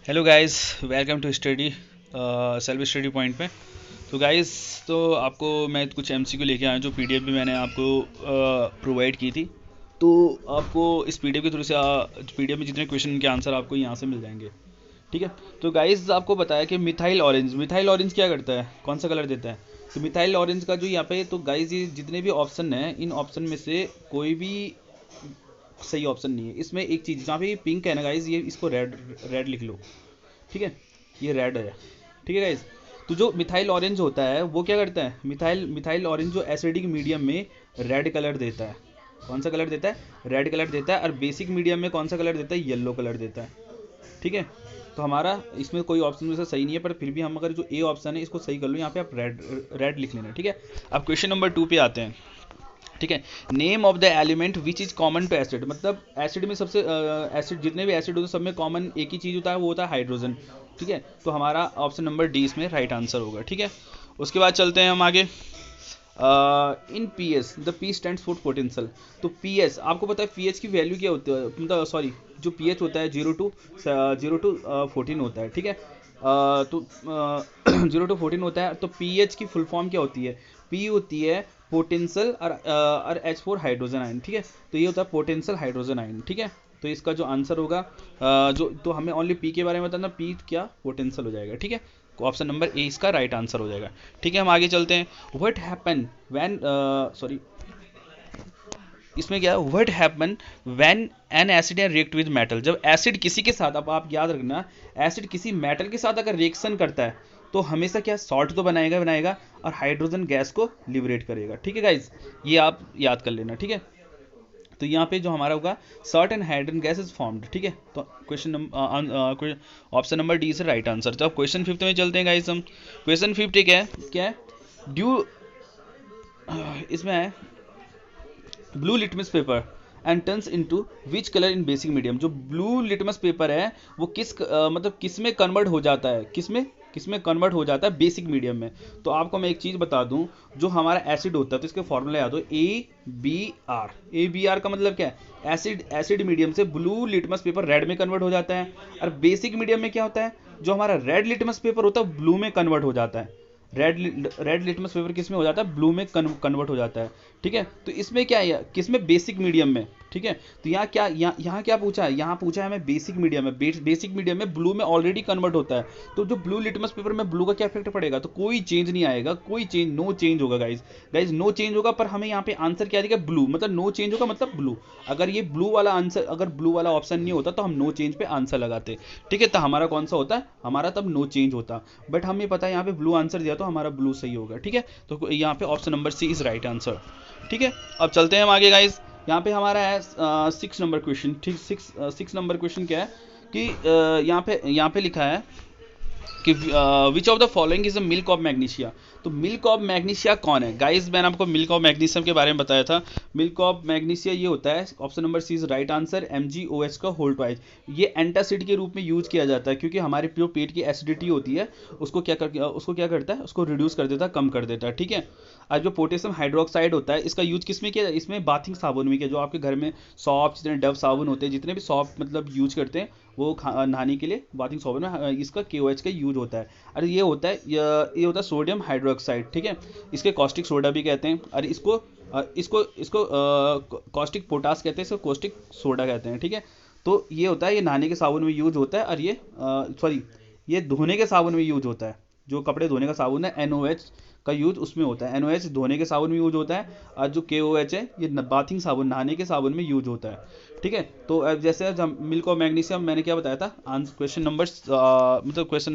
Hello guys, welcome to study self study point पे। तो guys, तो आपको मैं कुछ एमसीक्यू लेके आया हूं, जो पीडीएफ भी मैंने आपको प्रोवाइड की थी। तो आपको इस पीडीएफ के थ्रू से पीडीएफ में जितने क्वेश्चन के आंसर आपको यहाँ से मिल जाएंगे। ठीक है। तो गाइस, आपको बताया कि मिथाइल ऑरेंज क्या करता है, कौन सा कलर देता है। तो मिथाइल ऑरेंज का जो यहाँ पे, तो गाइस ये जितने भी ऑप्शन हैं, इन ऑप्शन में से कोई भी सही ऑप्शन नहीं है। इसमें एक चीज़, जहाँ पे पिंक है ना गाइस, ये इसको रेड रेड लिख लो। ठीक है, ये रेड है। ठीक है गाइज। तो जो मिथाइल ऑरेंज होता है वो क्या करता है, मिथाइल मिथाइल ऑरेंज जो एसिडिक मीडियम में रेड कलर देता है। कौन सा कलर देता है, रेड कलर देता है। और बेसिक मीडियम में कौन सा कलर देता है, येलो कलर देता है। ठीक है। तो हमारा इसमें कोई ऑप्शन में से सही नहीं है, पर फिर भी हम अगर जो ए ऑप्शन है इसको सही कर लो, यहाँ पे आप रेड रेड लिख लेना। ठीक है। अब क्वेश्चन नंबर 2 पे आते हैं। ठीक है। Name of the element which is common to acid, मतलब एसिड में सबसे एसिड जितने भी एसिड होते हैं सब में कॉमन एक ही चीज़ होता है, वो होता है हाइड्रोजन। ठीक है। तो हमारा ऑप्शन नंबर डी इसमें राइट आंसर होगा। ठीक है। उसके बाद चलते हैं हम आगे। In P S, the P stand for potential. तो पी एस, आपको पता है पी एच की वैल्यू क्या होती है, मतलब सॉरी, जो पी एच होता है 0 to 14 होता है। ठीक है। तो 0 to 14 होता है। तो पी एच की फुल फॉर्म क्या होती है, पी होती है पोटेंशियल और एच फोर हाइड्रोजन आयन। ठीक है। तो ये होता है पोटेंशियल हाइड्रोजन आयन। ठीक है। तो इसका जो आंसर होगा, जो तो हमें ओनली पी के बारे में बताना, पी क्या पोटेंशियल हो जाएगा। ठीक है। ऑप्शन नंबर ए इसका राइट आंसर हो जाएगा। ठीक है, हम आगे चलते हैं। व्हाट हैपन व्हेन, सॉरी, इसमें क्या है, what happen when an acid react with metal. जब एसिड किसी के साथ, अब आप याद रखना, एसिड किसी मेटल के साथ अगर रिएक्शन करता है तो हमेशा क्या, सॉल्ट तो बनाएगा बनाएगा और हाइड्रोजन गैस को लिबरेट करेगा। ठीक है गाइज, ये आप याद कर लेना। ठीक है। तो यहाँ पे जो हमारा होगा, salt and hydrogen gas is formed. ठीक है। तो question number, option number D is right answer. तो अब क्वेश्चन 5 में चलते हैं गाइज हम। क्वेश्चन 5 क्या है, ड्यू, इसमें है blue litmus paper and turns into which colour in basic medium. जो ब्लू लिटमस पेपर है वो मतलब किस में कन्वर्ट हो जाता है, किस में कन्वर्ट हो जाता है, बेसिक मीडियम में। तो आपको मैं एक चीज़ बता दूं, जो हमारा एसिड होता है तो इसके फॉर्मूला याद हो, ए बी आर का मतलब क्या है, एसिड मीडियम से ब्लू लिटमस पेपर रेड में कन्वर्ट हो जाता है। और बेसिक मीडियम में क्या होता है, जो हमारा रेड लिटमस पेपर होता है ब्लू में कन्वर्ट हो जाता है। रेड लिटमस पेपर किस में हो जाता है, ब्लू में कन्वर्ट हो जाता है। ठीक है। तो इसमें क्या है, किस में, बेसिक मीडियम में। ठीक है। तो यहाँ क्या, यहाँ क्या पूछा है, यहाँ पूछा है हमें बेसिक मीडियम में। बेसिक मीडियम में ब्लू में ऑलरेडी कन्वर्ट होता है। तो जो ब्लू लिटमस पेपर में ब्लू का क्या इफेक्ट पड़ेगा, तो कोई चेंज नहीं आएगा, कोई चेंज, नो चेंज होगा गाइज। गाइज नो चेंज होगा, पर हमें यहाँ पे आंसर क्या दिया, ब्लू, मतलब नो चेंज होगा मतलब ब्लू। अगर ये ब्लू वाला आंसर, अगर ब्लू वाला ऑप्शन नहीं होता तो हम नो चेंज पे आंसर लगाते। ठीक है। तो हमारा कौन सा होता है, हमारा तब नो चेंज होता। बट हमें पता है यहाँ पे ब्लू आंसर दिया तो हमारा ब्लू सही होगा। ठीक है। तो यहाँ पे option number C is right answer. ठीक है। अब चलते हैं हम आगे गाइज। यहाँ पे हमारा है 6 नंबर क्वेश्चन। ठीक, 6 नंबर क्वेश्चन क्या है कि यहाँ पे लिखा है कि विच of the following is a milk of magnesia. तो मिल्क ऑफ मैग्नीशिया कौन है गाइस, मैंने आपको मिल्क ऑफ मैग्नीशियम के बारे में बताया था। मिल्क ऑफ मैग्नीशिया ये होता है, option number C is right answer, MgOH का होल ट्वाइस। ये एंटासिड के रूप में यूज किया जाता है, क्योंकि हमारे जो पेट की एसिडिटी होती है उसको क्या करता है, उसको रिड्यूस कर देता है, कम कर देता है। ठीक है। और जो पोटेशियम हाइड्रोक्साइड होता है, इसका यूज किस में किया, इसमें बाथिंग साबुन में किया। जो आपके घर में सॉफ्ट, जितने डव साबुन होते हैं, जितने भी सॉफ्ट मतलब यूज करते हैं, वो नहाने के लिए बाथिंग साबुन में इसका KOH का यूज होता है। और ये होता है, ये होता है सोडियम हाइड्रोक्साइड। ठीक है। इसके कॉस्टिक सोडा भी कहते हैं, और इसको कॉस्टिक पोटास कहते हैं, इसको कॉस्टिक सोडा कहते हैं। ठीक है। तो ये होता है, ये नहाने के साबुन में यूज होता है, और ये सॉरी, ये धोने के साबुन में यूज होता है। जो कपड़े धोने का साबुन है, NOH का यूज उसमें होता है। NOH धोने के साबुन में यूज होता है, और जो KOH है ये बाथिंग साबुन, नहाने के साबुन में यूज होता है। ठीक है। तो अब जैसे जब मिल्क और मैग्नीशियम मैंने क्या बताया था, आंसर क्वेश्चन नंबर, मतलब क्वेश्चन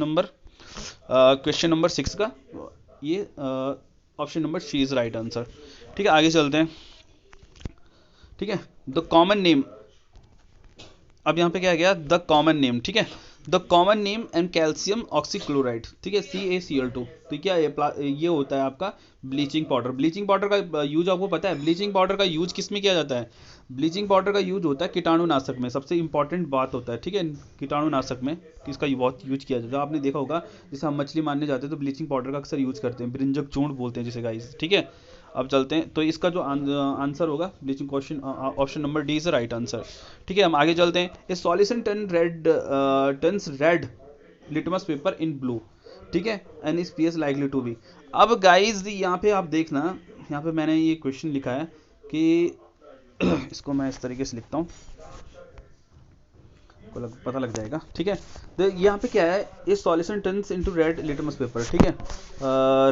नंबर 6 का ये option number C is right answer. ठीक है, आगे चलते हैं। ठीक है। द कॉमन नेम, अब यहाँ पे क्या गया, द कॉमन नेम। ठीक है। The common name and calcium oxychloride. ठीक है, CaCl2। तो क्या ये होता है आपका ब्लीचिंग पाउडर। ब्लीचिंग पाउडर का यूज आपको पता है, ब्लीचिंग पाउडर का यूज किस में किया जाता है, ब्लीचिंग पाउडर का यूज होता है कीटाणुनाशक में, सबसे इंपॉर्टेंट बात होता है। ठीक है। कीटाणुनाशक में किसका बहुत यूज किया जाता है, आपने देखा होगा, जैसे हम मछली मारने जाते हैं तो ब्लीचिंग पाउडर का अक्सर यूज करते हैं, ब्रिंजक चूर्ण बोलते हैं जिसे गाइस। ठीक है। अब चलते हैं, तो इसका जो आंसर होगा bleaching question, option number D is right answer. ठीक है, हम आगे चलते हैं। A solution turns red litmus paper in blue. ठीक है, and is P S likely to be. अब गाइज यहाँ पे आप देखना, यहाँ पे मैंने ये क्वेश्चन लिखा है कि इसको मैं इस तरीके से लिखता हूँ, पता लग जाएगा। ठीक है, तो यहाँ पे क्या है, इस solution turns into red litmus paper. ठीक है,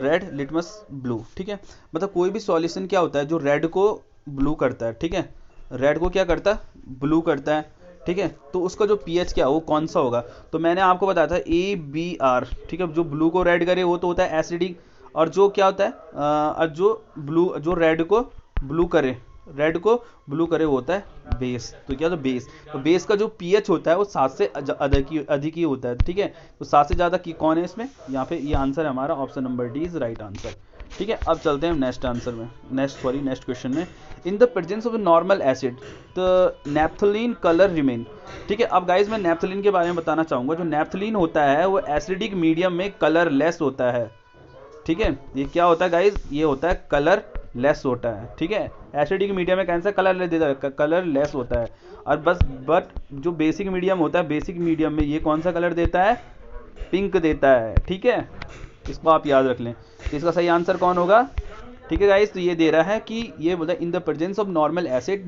रेड लिटमस ब्लू। ठीक है, मतलब कोई भी सॉल्यूशन क्या होता है जो रेड को ब्लू करता है। ठीक है, रेड को क्या करता है, ब्लू करता है। ठीक है, तो उसका जो पीएच क्या वो कौन सा होगा, तो मैंने आपको बताया था ABR। ठीक है, जो ब्लू को रेड करे वो तो होता है एसिडिक, और जो क्या होता है जो रेड को ब्लू करे, वो होता है बेस। तो क्या, तो बेस का जो पीएच होता है वो 7 से अधिक ही होता है। ठीक है, तो 7 से ज़्यादा की कौन है इसमें, यहाँ पे ये आंसर है हमारा, option number D is right answer. ठीक है, अब चलते हैं नेक्स्ट आंसर में, नेक्स्ट क्वेश्चन में। In the presence of normal acid the naphthalene colour remain. ठीक है, अब गाइज मैं नैप्थलीन के बारे में बताना चाहूँगा। जो नैप्थलीन होता है वो एसिडिक मीडियम में कलरलेस होता है। ठीक है, ये क्या होता है गाइज, ये होता है कलर लेस होता है। ठीक है, एसिडिक मीडियम में कैंसर कलर लेस होता है, और बट जो बेसिक मीडियम होता है, बेसिक मीडियम में ये कौन सा कलर देता है, पिंक देता है। ठीक है, इसको आप याद रख लें। तो इसका सही आंसर कौन होगा। ठीक है गाइस, तो ये दे रहा है कि ये बोलता है in the presence of normal acid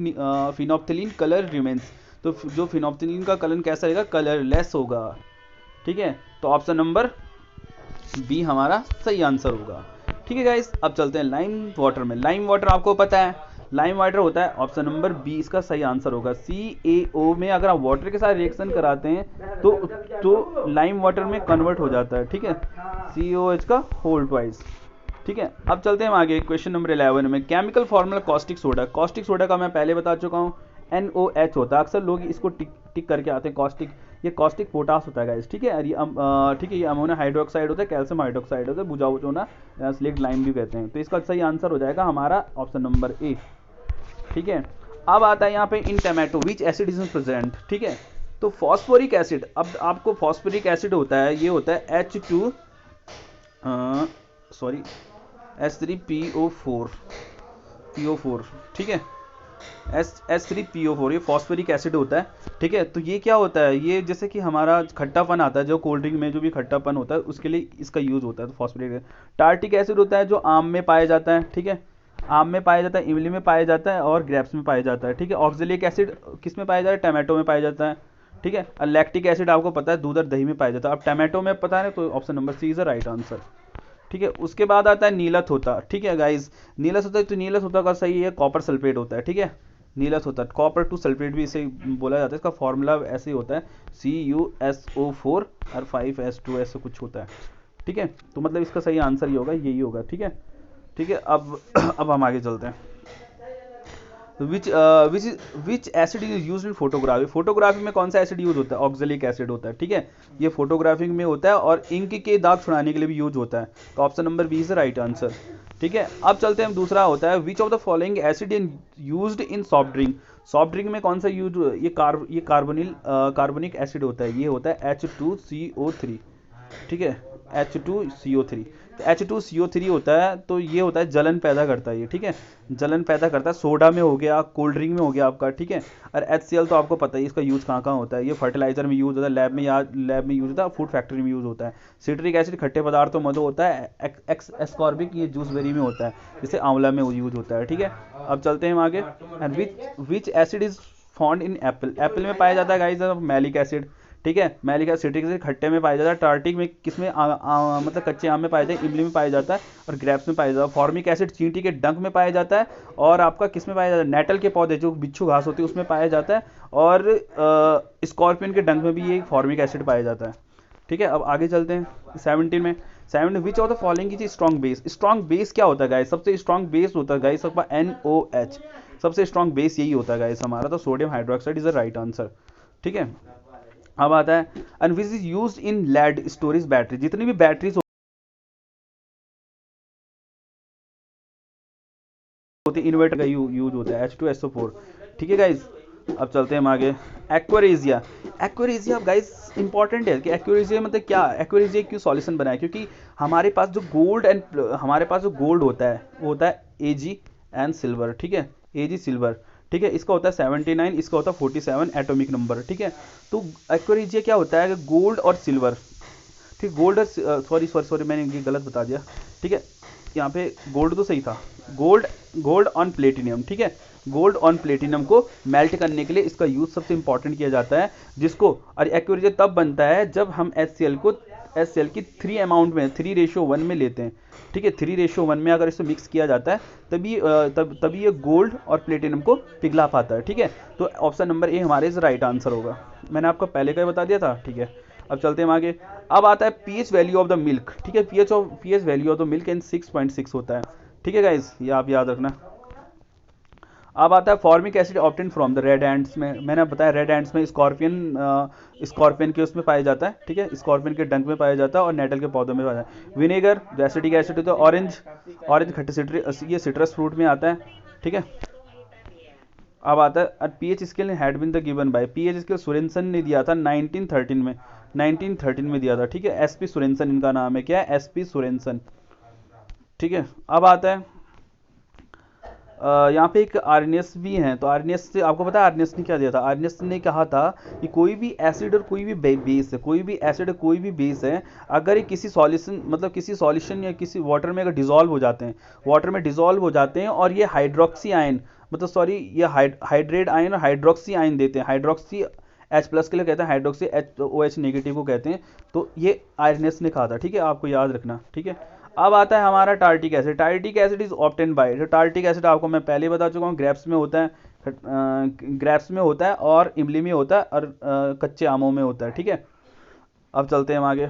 phenolphthalein colour remains. तो जो फिनोप्थिलीन का कलर कैसा रहेगा, कलरलेस होगा। ठीक है, तो ऑप्शन नंबर बी हमारा सही आंसर होगा। ठीक है गाइस, अब चलते हैं लाइम वाटर में। लाइम वाटर आपको पता है, लाइम वाटर होता है, ऑप्शन नंबर बी इसका सही आंसर होगा। CaO में अगर आप वाटर के साथ रिएक्शन कराते हैं तो लाइम वाटर में कन्वर्ट हो जाता है। ठीक है, CaOH का होल ट्वाइस। ठीक है, अब चलते हैं आगे क्वेश्चन नंबर 11 में। Chemical formula caustic soda. Caustic soda का मैं पहले बता चुका हूँ, NOH होता है। अक्सर लोग इसको टिक करके आते हैं कॉस्टिक, ये कॉस्टिक पोटास होता है गाइस। ठीक है, और ठीक है, ये अमोनिया हाइड्रोक्साइड होता है, कैल्शियम हाइड्रोक्साइड होता है, बुझाउचोना स्लेट लाइम भी कहते हैं। तो इसका सही आंसर हो जाएगा हमारा ऑप्शन नंबर ए। ठीक है, अब आता है यहाँ पे in tomato which acid is present. ठीक है, तो फॉस्फोरिक एसिड, अब आपको फॉस्फोरिक एसिड होता है, ये होता है H3PO4। ठीक है, H3PO4 ये फॉस्फोरिक एसिड होता है। ठीक है, तो ये क्या होता है, ये जैसे कि हमारा खट्टापन आता है, जो कोल्ड ड्रिंक में जो भी खट्टापन होता है उसके लिए इसका यूज होता है। तो फॉस्फोरिक टार्टिक एसिड होता है जो आम में पाया जाता है। ठीक है, आम में पाया जाता है, इमली में पाया जाता है, और ग्रेप्स में पाया जाता है। ठीक है, ऑक्जेलिक एसिड किस में पाया जाता है, टमाटो में पाया जाता है। ठीक है, और लैक्टिक एसिड आपको पता है दूध और दही में पाया जाता है। अब टमाटो में पता है, तो option number C is the right answer. ठीक है, उसके बाद आता है नीलत होता। ठीक है गाइज, नीलत होता है, तो नीलत होता का सही है कॉपर सल्फेट होता है। ठीक है, नीलत होता है, कॉपर टू सल्फेट भी इसे बोला जाता है। इसका फॉर्मूला ऐसे ही होता है CuSO4 और 5S2 ऐसे कुछ होता है। ठीक है, तो मतलब इसका सही आंसर ये होगा, यही होगा। ठीक है, ठीक है, अब हम आगे चलते हैं। विच acid is use in photography. Photography में कौन सा एसिड यूज होता है, ऑक्जेलिक एसिड होता है। ठीक है, ये फोटोग्राफिंग में होता है, और इंक के दाग छुड़ाने के लिए भी यूज होता है। तो option number B is the right answer. ठीक है, अब चलते हैं, दूसरा होता है which of the following acid used in soft drink. Soft drink में कौन सा यूज, ये कार्बोनिक एसिड होता है, ये होता है H2CO3। ठीक है, H2CO3। तो H2CO3 होता है, तो ये होता है जलन पैदा करता है ये। ठीक है, जलन पैदा करता है, सोडा में हो गया, कोल्ड ड्रिंक में हो गया आपका। ठीक है, और HCl तो आपको पता है इसका यूज कहाँ कहाँ होता है, ये फर्टिलाइजर में यूज होता है, लैब में यूज होता है, फूड फैक्ट्री में यूज होता है। सिट्रिक एसिड खट्टे पदार्थों में होता है, एस्कॉर्बिक ये जूसबेरी में होता है, जिसे आंवला में यूज होता है। ठीक है, अब चलते हैं हम आगे। विच acid is found in Apple. Apple में पाया जाता है गाइस मैलिक एसिड। ठीक है, मैलिक एसिड सिट्रिक एसिड खट्टे में पाया जाता है, टार्टिक में किसमें मतलब कच्चे आम में पाया जाता है, इमली में पाया जाता है, और ग्रेप्स में पाया जाता है। फॉर्मिक एसिड चींटी के डंक में पाया जाता है, और आपका किसमें पाया जाता है, नेटल के पौधे जो बिच्छू घास होती है उसमें पाया जाता है, और स्कॉर्पियन के डंक में भी ये फॉर्मिक एसिड पाया जाता है। ठीक है, अब आगे चलते हैं 17 में। 17 विच of the following is strong base. Strong base क्या होता है गाइस, सबसे स्ट्रॉन्ग बेस होता है गाइस आपका NOH। सबसे स्ट्रॉन्ग बेस यही होता है गाइस हमारा, तो sodium hydroxide is the right answer. ठीक है, अब आता है and which is used in lead storage battery. जितनी भी बैटरीज होती है, इन्वर्टर का यूज होता है, H2SO4। ठीक है गाइज, अब चलते हैं हम आगे। एक्वेरेजिया। एक्वेरेजिया गाइज इंपॉर्टेंट है कि एक्वेरेजिया मतलब क्या, एक्वेरेजिया क्यों सॉल्यूशन बनाया, क्योंकि हमारे पास जो गोल्ड होता है वो होता है Ag एंड सिल्वर, ठीक है, Ag सिल्वर, ठीक है, इसका होता है 79, इसका होता है 47 एटॉमिक नंबर, ठीक है। तो एक्वेरिजिया क्या होता है कि गोल्ड और सिल्वर, ठीक, गोल्ड, सॉरी सॉरी सॉरी मैंने ये गलत बता दिया, ठीक है, यहाँ पे गोल्ड तो सही था, गोल्ड, गोल्ड ऑन प्लेटिनियम, ठीक है, गोल्ड ऑन प्लेटिनम को मेल्ट करने के लिए इसका यूज सबसे इंपॉर्टेंट किया जाता है, जिसको, और एक्वेरिजिया तब बनता है जब हम HCl की 3 अमाउंट में 3:1 में लेते हैं, ठीक है, 3:1 में अगर इसे मिक्स किया जाता है तभी ये गोल्ड और प्लेटिनम को पिघला पाता है, ठीक है। तो ऑप्शन नंबर ए हमारे इस राइट आंसर होगा, मैंने आपको पहले का ही बता दिया था, ठीक है। अब चलते हैं आगे। अब आता है pH value of the milk, ठीक है, pH value of the milk in 6.6 होता है, ठीक है गाइज, ये आप याद रखना। अब आता है formic acid obtain from the red ends में, मैंने बताया रेड एंड्स में स्कॉर्पियन के उसमें पाया जाता है, ठीक है, स्कॉर्पियन के डंक में पाया जाता है और नेटल के पौधों में पाया जाता है। विनेगर जो एसिटिक एसिड होता है, ऑरेंज खट्टे सिट्रस, ये सिट्रस फ्रूट में आता है, ठीक है। अब आता है pH scale had been the given by, pH scale Sorensen ने दिया था 1913 में दिया था, ठीक है, एसपी सोरेनसन इनका नाम है, क्या है, एसपी सोरेनसन, ठीक है। अब आता है यहाँ पे एक आर्नियस भी हैं, तो आर्नियस से आपको पता है आर्नियस ने क्या दिया था, आर्नियस ने कहा था कि कोई भी एसिड और कोई भी बेस है, कोई भी एसिड और कोई भी बेस है, अगर ये किसी सॉल्यूशन, मतलब किसी सॉल्यूशन या किसी वाटर में अगर डिसॉल्व हो जाते हैं, वाटर में डिसॉल्व हो जाते हैं और ये हाइड्रोक्सी आयन, मतलब सॉरी ये हाइड्रेट आयन और हाइड्रोक्सी आयन देते हैं, हाइड्रोक्सी H+ के लिए कहते हैं, हाइड्रोक्सी OH नेगेटिव को कहते हैं, तो ये आर्नियस ने कहा था, ठीक है, आपको याद रखना, ठीक है। अब आता है हमारा tartaric acid, tartaric acid is obtain bye, tartaric acid आपको मैं पहले बता चुका हूँ, ग्रेप्स में होता है, ग्रेप्स में होता है और इमली में होता है और कच्चे आमों में होता है, ठीक है। अब चलते हैं हम आगे।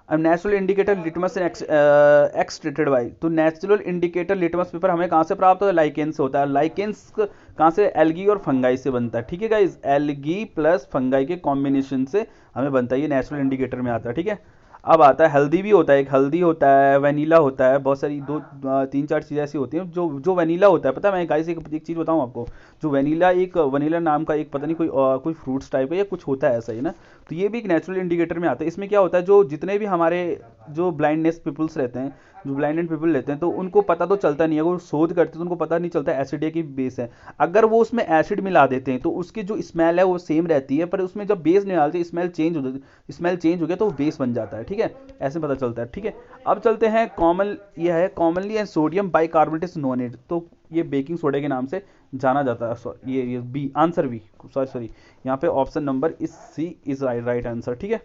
अब natural indicator litmus extracted by, तो नेचुरल इंडिकेटर लिटमस पेपर हमें कहाँ से प्राप्त होता है, लाइकेन से होता है, लाइकेन्स कहाँ से, एल्गी और फंगाई से बनता है, ठीक है गाइज, एल्गी प्लस फंगाई के कॉम्बिनेशन से हमें बनता है, ये नेचुरल इंडिकेटर में आता है, ठीक है। अब आता है हल्दी भी होता है, एक हल्दी होता है, वनीला होता है, बहुत सारी 2-3-4 चीज़ें ऐसी होती हैं जो वनीला होता है, पता है, मैं गाइस एक चीज़ बताऊं आपको, जो वनीला नाम का एक पता नहीं कोई फ्रूट्स टाइप है या कुछ होता है ऐसा ही ना, तो ये भी एक नेचुरल इंडिकेटर में आता है। इसमें क्या होता है, जो जितने भी हमारे जो ब्लाइंडनेस पीपल्स रहते हैं, जो ब्लाइंडेड पीपल रहते हैं, तो उनको पता तो चलता नहीं है, वो शोध करते हैं तो उनको पता नहीं चलता एसिड है कि बेस है, अगर वो उसमें एसिड मिला देते हैं तो उसकी जो स्मेल है वो सेम रहती है, पर उसमें जब बेस नहीं डालते स्मेल चेंज हो गया तो वो बेस बन जाता है, ठीक है, ऐसे पता चलता है, ठीक है। अब चलते हैं commonly and sodium bicarbonate is known it, तो ये बेकिंग सोडा के नाम से जाना जाता है, ये बी आंसर बी, सॉरी यहाँ पे ऑप्शन नंबर इस सी इज राइट आंसर, ठीक है,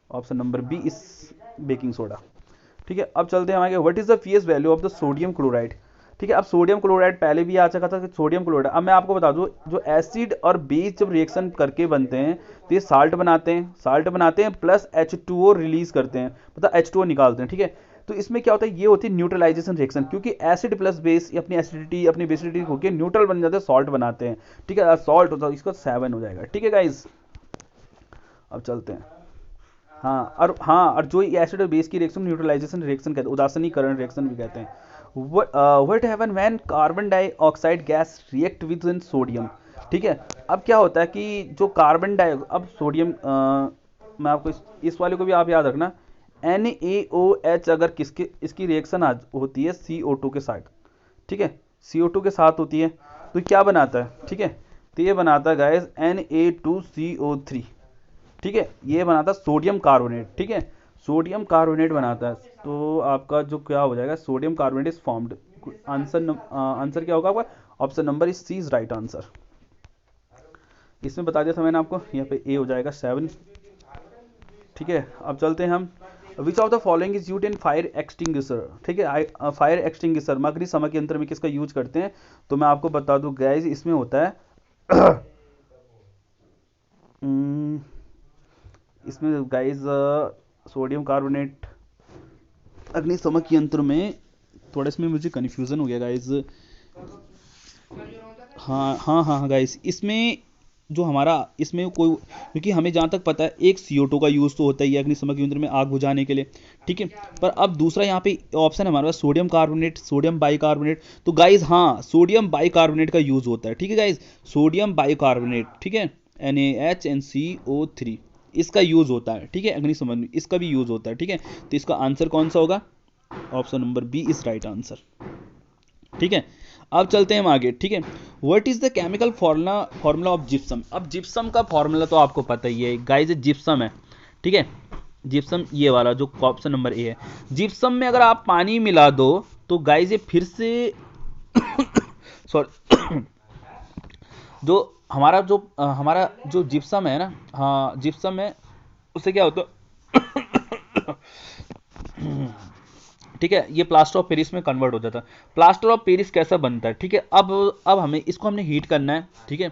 option number B is baking soda, ठीक है। अब चलते हैं आगे, what is the pH value of the sodium chloride, ठीक है। अब सोडियम क्लोराइड पहले भी आ चुका था कि सोडियम क्लोराइड, अब मैं आपको बता दूं, जो एसिड और बेस जब रिएक्शन करके बनते हैं तो ये साल्ट बनाते हैं प्लस H2O रिलीज करते हैं, मतलब H2O निकालते हैं, ठीक है। तो इसमें क्या होता है, ये होती है न्यूट्रलाइजेशन रिएक्शन, क्योंकि एसिड प्लस बेस अपनी एसिडिटी अपनी बेसिडिटी होकर न्यूट्रल बन जाते हैं, सॉल्ट बनाते हैं, ठीक है, सॉल्ट होता है, इसका 7 हो जाएगा, ठीक है गाइज। अब चलते हैं, हाँ, और जो एसिड और बेस की रिएक्शन न्यूट्रलाइजेशन रिएक्शन कहते हैं, उदासीनीकरण रिएक्शन भी कहते हैं। What happen when carbon dioxide gas react with sodium, ठीक है। अब क्या होता है कि जो अब सोडियम, मैं आपको इस वाले को भी आप याद रखना, NaOH अगर इसकी रिएक्शन होती है CO2 के साथ, ठीक है, CO2 के साथ होती है तो क्या बनाता है, ठीक है, तो ये बनाता है गाइस Na2CO3, ठीक है, ये बनाता है सोडियम कार्बोनेट, ठीक है, सोडियम कार्बोनेट बनाता है, तो आपका जो क्या हो जाएगा, sodium carbonate is formed, answer क्या होगा आपका, option number is C is right answer. इसमें बता दिया था मैंने आपको, यहाँ पे ए हो जाएगा 7, ठीक है। अब चलते हैं हम, विच of the following is used in fire extinguisher, ठीक है, फायर एक्सटिंग्विशर अग्निशमक यंत्र में किसका यूज करते हैं, तो मैं आपको बता दूं गाइस, इसमें होता है इसमें गाइस सोडियम कार्बोनेट अग्निशमक यंत्र में, थोड़ा इसमें मुझे कन्फ्यूज़न हो गया गाइस, हाँ गाइस, इसमें जो हमारा इसमें कोई, क्योंकि हमें जहाँ तक पता है एक CO2 का यूज़ तो होता ही है अग्निशमक यंत्र में आग बुझाने के लिए, ठीक है, पर अब दूसरा यहाँ पे ऑप्शन है हमारे पास सोडियम कार्बोनेट, सोडियम बाइकार्बोनेट, तो गाइस हाँ, सोडियम बाइकार्बोनेट का यूज़ होता है, ठीक है गाइस, सोडियम बाइकार्बोनेट, ठीक है, NaHNCO3 इसका यूज़ होता है, ठीक है, अग्निशमन में इसका भी यूज़ होता है, ठीक है। तो इसका आंसर कौन सा होगा, option number B is right answer. ठीक है, अब चलते हैं हम आगे। ठीक है, what is the chemical formula of gypsum. अब जिप्सम का फॉर्मूला तो आपको पता ही है गाइस, जिप्सम है। ठीक है, जिप्सम ये वाला जो ऑप्शन नंबर ए है। जिप्सम में अगर आप पानी मिला दो तो गाइस ये फिर से सॉरी जो हमारा जो जिप्सम है ना, हाँ जिप्सम है, उससे क्या होता है ठीक है, ये प्लास्टर ऑफ पेरिस में कन्वर्ट हो जाता है। प्लास्टर ऑफ पेरिस कैसा बनता है, ठीक है, अब हमें इसको हमने हीट करना है। ठीक है,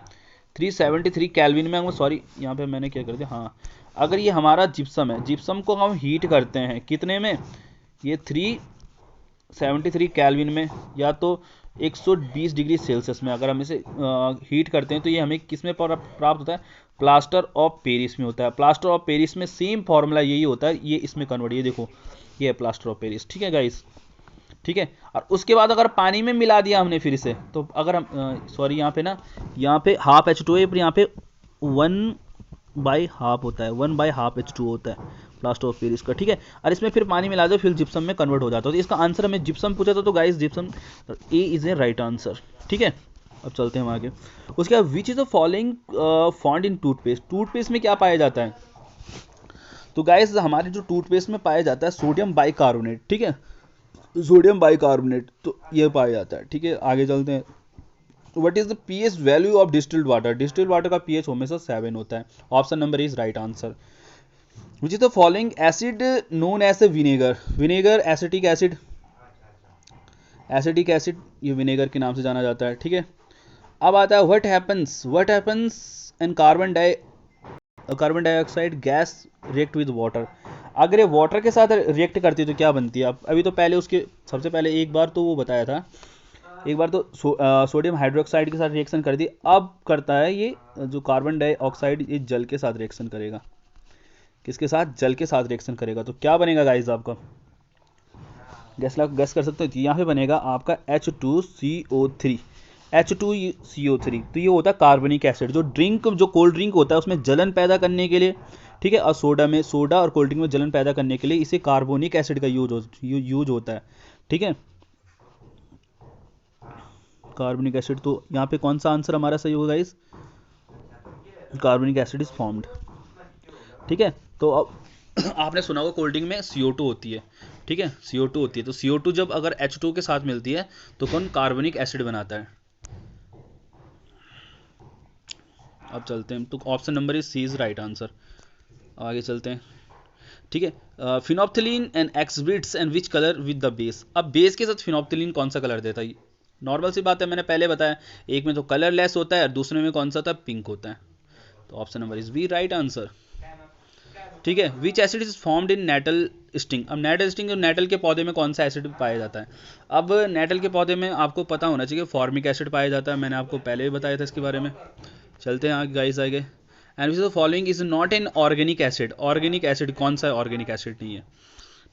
373 केल्विन में, सॉरी यहाँ पे मैंने क्या कर दिया, हाँ अगर ये हमारा जिप्सम है, जिप्सम को हम हीट करते हैं कितने में, ये 373 केल्विन में या तो 120 डिग्री सेल्सियस में अगर हम इसे हीट करते हैं तो ये हमें किस में प्राप्त होता है, प्लास्टर ऑफ पेरिस में होता है। प्लास्टर ऑफ पेरिस में सेम फॉर्मूला यही होता है, ये इसमें कन्वर्ट, ये देखो ये है प्लास्टर ऑफ पेरिस। ठीक है गाइस, ठीक है, और उसके बाद अगर पानी में मिला दिया हमने फिर से, तो अगर हम सॉरी यहाँ पे ना, यहाँ पे हाफ H2 है, पर यहाँ पे 1/2 होता है, 1/2 H2 होता है प्लास्टर ऑफ पेरिस का। ठीक है, और इसमें फिर पानी मिला दो फिर जिप्सम में कन्वर्ट हो जाता है। तो इसका आंसर हमें जिप्सम पूछा था, तो guys gypsum A is a right answer. ठीक है, अब चलते हैं हम आगे। उसके बाद विच is the following found in toothpaste. Toothpaste में क्या पाया जाता है, तो गाइस हमारे जो टूथपेस्ट में पाया जाता है सोडियम बाइकार्बोनेट। ठीक है, सोडियम बाइकार्बोनेट, तो ये पाया जाता है। ठीक है, आगे चलते हैं। What is the pH value of distilled water. Distilled water का पीएच हमेशा 7 होता है। Option number is right answer. Which is the following acid known as a vinegar. Vinegar acetic acid, acetic acid ये विनेगर के नाम से जाना जाता है। ठीक है, अब आता है what happens in carbon dioxide gas react with water. अगर ये वाटर के साथ रिएक्ट करती है तो क्या बनती है। अब अभी तो पहले उसके सबसे पहले एक बार तो वो बताया था, एक बार तो सोडियम हाइड्रोक्साइड के साथ रिएक्शन कर दी। अब करता है ये जो कार्बन डाइऑक्साइड, ये जल के साथ रिएक्शन करेगा। किसके साथ, जल के साथ रिएक्शन करेगा। तो क्या बनेगा गाइस, आपका गैस कर सकते हो, यहाँ पे बनेगा आपका H2CO3। H2CO3 तो ये होता है कार्बनिक एसिड। जो कोल्ड ड्रिंक होता है उसमें जलन पैदा करने के लिए, ठीक है, और सोडा और कोल्ड ड्रिंक में जलन पैदा करने के लिए इसे कार्बोनिक एसिड का यूज होता है। ठीक है, कार्बनिक एसिड, तो यहाँ पे कौन सा आंसर हमारा सही होगा गाइस, कार्बनिक एसिड इज फॉर्म्ड। ठीक है, तो अब आपने सुना होगा कोल्ड ड्रिंक में CO2 होती है। ठीक है, CO2 होती है, तो CO2 जब अगर H2 के साथ मिलती है तो कौन कार्बनिक एसिड बनाता है। अब चलते हैं, तो option number is C is right answer. आगे चलते हैं। ठीक है, phenolphthalein and exhibits and which colour with the base. अब बेस के साथ फिनोप्थिलीन कौन सा कलर देता है, नॉर्मल सी बात है, मैंने पहले बताया, एक में तो कलरलेस होता है और दूसरे में कौन सा होता है, पिंक होता है। तो option number is B right answer. ठीक है, which acid is formed in nettle sting. अब नेटल स्टिंग, नेटल के पौधे में कौन सा एसिड पाया जाता है। अब नेटल के पौधे में आपको पता होना चाहिए फॉर्मिक एसिड पाया जाता है, मैंने आपको पहले भी बताया था इसके बारे में। चलते हैं आगे गाइस आगे। And which the following is not an organic acid. Organic acid कौन सा ऑर्गेनिक एसिड नहीं है।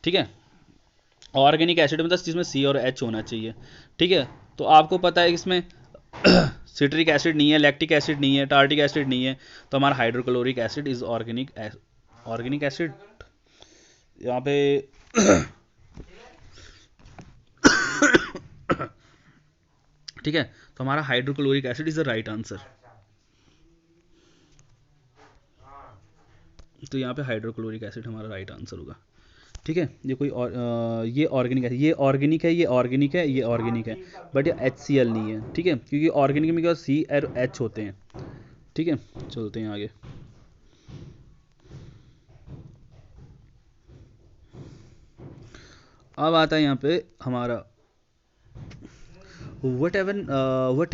ठीक है, ऑर्गेनिक एसिड मतलब जिसमें C और H होना चाहिए। ठीक है, तो आपको पता है इसमें सिट्रिक एसिड नहीं है, लैक्टिक एसिड नहीं है, टार्टिक एसिड नहीं है, तो हमारा hydrochloric acid is organic acid. यहाँ पे ठीक है, तो हमारा hydrochloric acid is the right answer. तो यहाँ पे हाइड्रोक्लोरिक एसिड हमारा राइट आंसर होगा। ठीक है, ये कोई ये ऑर्गेनिक है, ये ऑर्गेनिक है, ये ऑर्गेनिक है, ये ऑर्गेनिक है, बट ये HCl नहीं है। ठीक है, क्योंकि ऑर्गेनिक में क्या C और H होते हैं। ठीक है, चलते हैं आगे। अब आता है यहाँ पे हमारा what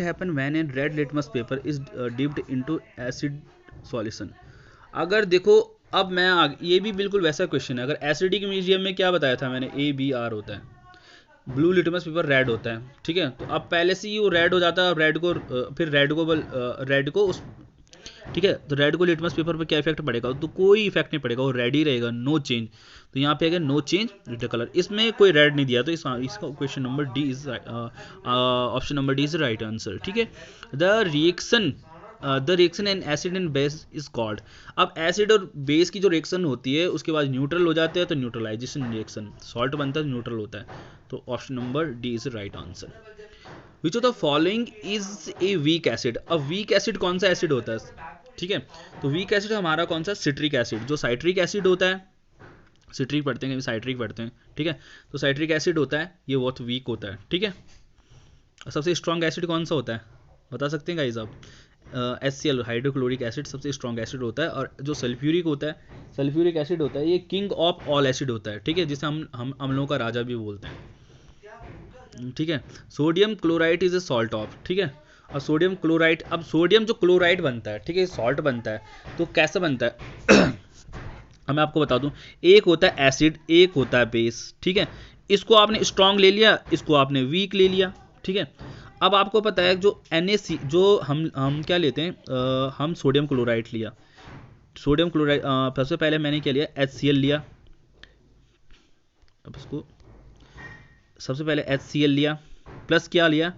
happen when a red litmus paper is dipped into acid solution। अगर देखो, अब ये भी बिल्कुल वैसा क्वेश्चन है। अगर एसिडिक मीडियम में क्या बताया था मैंने, ABR होता है, ब्लू लिटमस पेपर रेड होता है। ठीक है, तो अब पहले से ही वो रेड हो जाता है, रेड को फिर रेड को उस, ठीक है, तो रेड को लिटमस पेपर पर क्या इफेक्ट पड़ेगा, तो कोई इफेक्ट नहीं पड़ेगा, वो रेड ही रहेगा, नो चेंज। तो यहाँ पे अगर नो चेंज द कलर, इसमें कोई रेड नहीं दिया, तो इसका question number D is option number D is right answer. ठीक है, the reaction and acid and base is called. अब एसिड और बेस की जो रिएक्शन होती है उसके बाद न्यूट्रल हो जाते हैं, तो न्यूट्रलाइजेशन रिएक्शन, सॉल्ट बनता है न्यूट्रल होता है। तो option number D is right answer. Which of the following is a weak acid. अब वीक एसिड कौन सा एसिड होता है, ठीक है, तो वीक एसिड हमारा कौन सा, सिट्रिक एसिड। जो साइट्रिक एसिड होता है, सिट्रिक पढ़ते हैं कभी साइट्रिक पढ़ते हैं, ठीक है, तो साइट्रिक एसिड होता है ये बहुत वीक होता है, ठीक है। सबसे स्ट्रॉन्ग एसिड कौन सा होता है बता सकते हैं गाइस आप, HCl हाइड्रोक्लोरिक एसिड सबसे स्ट्रॉन्ग एसिड होता है। और जो सल्फ्यूरिक होता है, सल्फ्यूरिक एसिड होता है ये किंग ऑफ ऑल एसिड होता है, ठीक है, जिसे हम अम्लों का राजा भी बोलते हैं, ठीक है। Sodium chloride is a salt of, ठीक है। और सोडियम क्लोराइड, अब सोडियम जो क्लोराइड बनता है, ठीक है, सॉल्ट बनता है तो कैसा बनता है अब मैं आपको बता दूं, एक होता है एसिड, एक होता है बेस, ठीक है। इसको आपने स्ट्रॉन्ग ले लिया, इसको आपने वीक ले लिया, ठीक है। अब आपको पता है जो NaC, जो हम क्या लेते हैं, हम सोडियम क्लोराइड लिया, सोडियम क्लोराइड सबसे पहले मैंने क्या लिया, HCl लिया। अब इसको सबसे पहले HCl लिया, प्लस क्या लिया,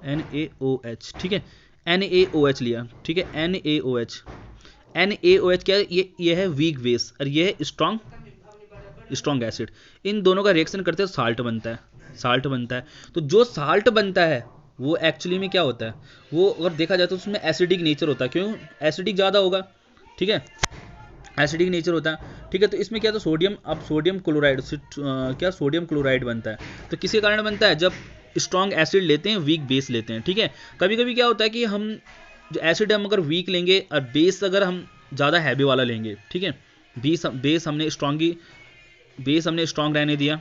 NaOH, ठीक है, NaOH लिया, ठीक है, NaOH क्या है, ये है वीक बेस और ये है स्ट्रॉन्ग एसिड। इन दोनों का रिएक्शन करते हैं साल्ट बनता है, साल्ट बनता है। तो जो साल्ट बनता है वो एक्चुअली में क्या होता है, वो अगर देखा जाए तो उसमें एसिडिक नेचर होता है, क्यों, एसिडिक ज़्यादा होगा, ठीक है, एसिडिक नेचर होता है, ठीक है। तो इसमें क्या, तो सोडियम, अब सोडियम क्लोराइड क्या सोडियम क्लोराइड बनता है, तो किसके कारण बनता है, जब स्ट्रॉन्ग एसिड लेते हैं, वीक बेस लेते हैं, ठीक है। कभी कभी क्या होता है कि हम जो एसिड हम अगर वीक लेंगे और बेस अगर हम ज़्यादा हैवी वाला लेंगे, ठीक है, बेस हमने स्ट्रॉन्ग रहने दिया,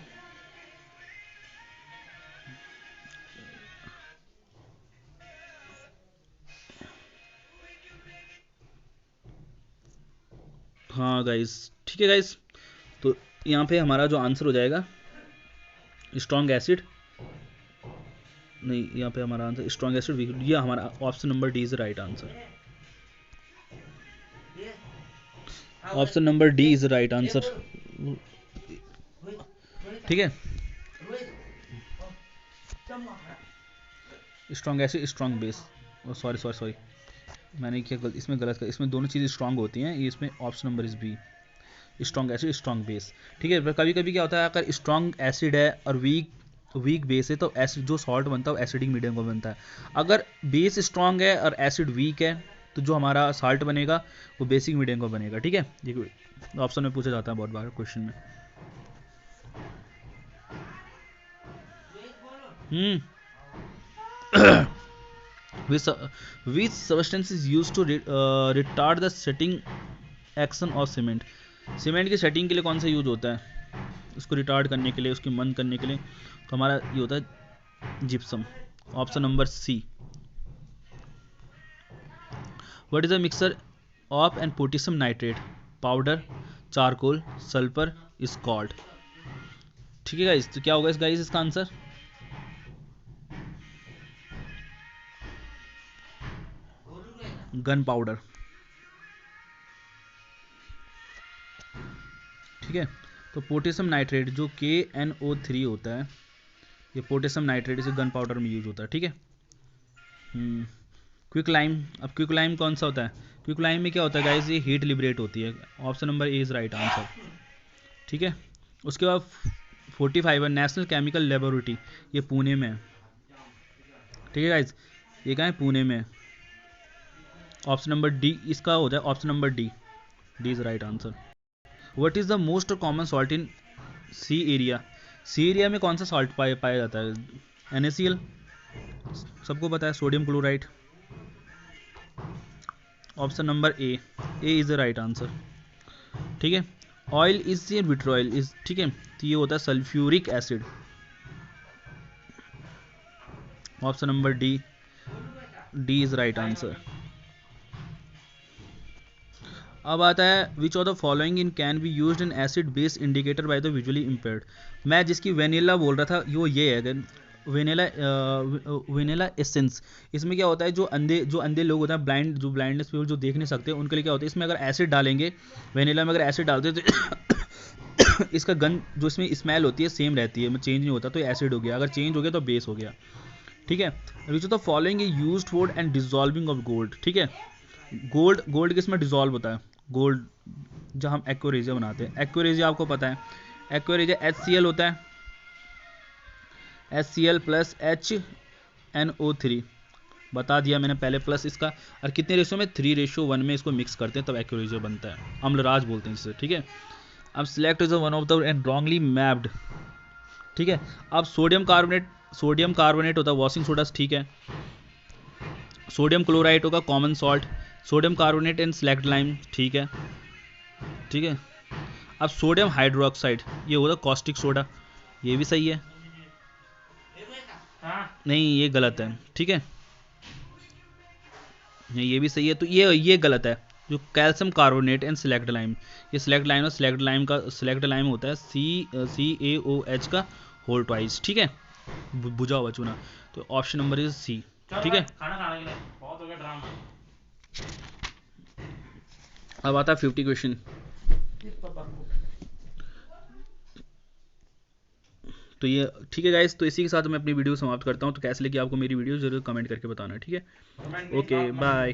हाँ गाइस, ठीक है गाइस, तो यहाँ पे हमारा जो आंसर हो जाएगा स्ट्रॉन्ग एसिड, नहीं यहाँ पे हमारा आंसर स्ट्रॉन्ग एसिड वीक, ये हमारा option number D is right answer, option number D is right answer, ठीक है। Strong acid strong base, sorry मैंने क्या इसमें गलत कर, इसमें दोनों चीज़ें स्ट्रॉन्ग होती हैं, ये इसमें option number is B, strong acid strong base, ठीक है। कभी कभी क्या होता है, अगर स्ट्रॉन्ग एसिड है और वीक बेस है तो एसिड जो सॉल्ट बनता है वो एसिडिक मीडियम का बनता है। अगर बेस स्ट्रॉन्ग है और एसिड वीक है तो जो हमारा सॉल्ट बनेगा वो बेसिक मीडियम का बनेगा, ठीक है। ये ऑप्शन में पूछा जाता है बहुत बार क्वेश्चन में। Which substance is used to retard the setting action of cement? Cement की सेटिंग के लिए कौन सा यूज होता है, उसको रिटार्ड करने के लिए, उसकी मंद करने के लिए, तो हमारा ये होता है gypsum, option number C. What is the mixture of and potassium nitrate, powder, charcoal, sulphur, स्कॉल्ट, ठीक है गाइस। तो क्या होगा इस गाइस इसका आंसर, गन पाउडर, ठीक है। तो पोटेशियम नाइट्रेट जो KNO3 होता है, ये पोटेशियम नाइट्रेट इसे गन पाउडर में यूज होता है, ठीक है। क्विक लाइम, अब क्विक लाइम कौन सा होता है, क्विक लाइम में क्या होता है गाइस, ये हीट लिबरेट होती है, option number A is right answer, ठीक है। उसके बाद 45 नेशनल केमिकल लेबोरेटरी, ये पुणे में है, ठीक है गाइस, ये कहाँ है, पुणे में है, ऑप्शन नंबर डी इसका हो जाए, option number D is right answer. What is the most common salt in sea area, sea area में कौन सा सॉल्ट पाया जाता है, NaCl, सबको पता है, sodium chloride, option number A is the right answer, ठीक है। ऑयल इज विट्रोइल इज, ठीक है, तो ये होता है sulphuric acid, option number D is right answer. अब आता है which of the following in can be used in acid base indicator by the visually impaired. मैं जिसकी वेनिला बोल रहा था वो ये है, अगर वेनिला एसेंस, इसमें क्या होता है, जो अंधे लोग होते हैं, जो ब्लाइंडनेस पीपल जो देख नहीं सकते, उनके लिए क्या होता है, इसमें अगर एसिड डालेंगे, वेनिला में अगर एसिड डालते हैं तो इसका गंध जो इसमें स्मेल होती है सेम रहती है, चेंज नहीं होता, तो एसिड हो गया, अगर चेंज हो गया तो बेस हो गया, ठीक है। Which of the following is used for and dissolving of gold, ठीक है। गोल्ड किसमें डिजॉल्व होता है, गोल्ड जब हम एक्वेरेजिया बनाते हैं, एक्वेरेजिया आपको पता है, एक्वेरेजिया HCl होता है, HCl प्लस HNO3 बता दिया मैंने पहले, प्लस इसका, और कितने रेशो में, 3:1 में इसको मिक्स करते हैं तब एक्यूरेज बनता है, अम्लराज बोलते हैं इसे, ठीक है। अब select is one of the end wrongly mapped, ठीक है। अब सोडियम कार्बोनेट होता है वॉशिंग सोडा, ठीक है। सोडियम क्लोराइड होगा common salt, sodium carbonate and slaked lime, ठीक है, ठीक है। अब सोडियम हाइड्रोक्साइड ये होगा कॉस्टिक सोडा, ये भी सही है, नहीं ये गलत है, ठीक है, नहीं ये भी सही है, तो ये गलत है। जो calcium carbonate and slaked lime, ये सिलेक्ट लाइम और सिलेक्ट लाइम होता है CaOH का होल ट्वाइस, ठीक है, बुझा हुआ चूना, तो ऑप्शन नंबर इज सी, ठीक है। खाना खाने के लिए बहुत हो गया ड्रामा। अब आता है 50 क्वेश्चन। तो ये ठीक है गाइस, तो इसी के साथ मैं अपनी वीडियो समाप्त करता हूँ। तो कैसे लगी आपको मेरी वीडियो जरूर कमेंट करके बताना, ठीक है। Okay bye.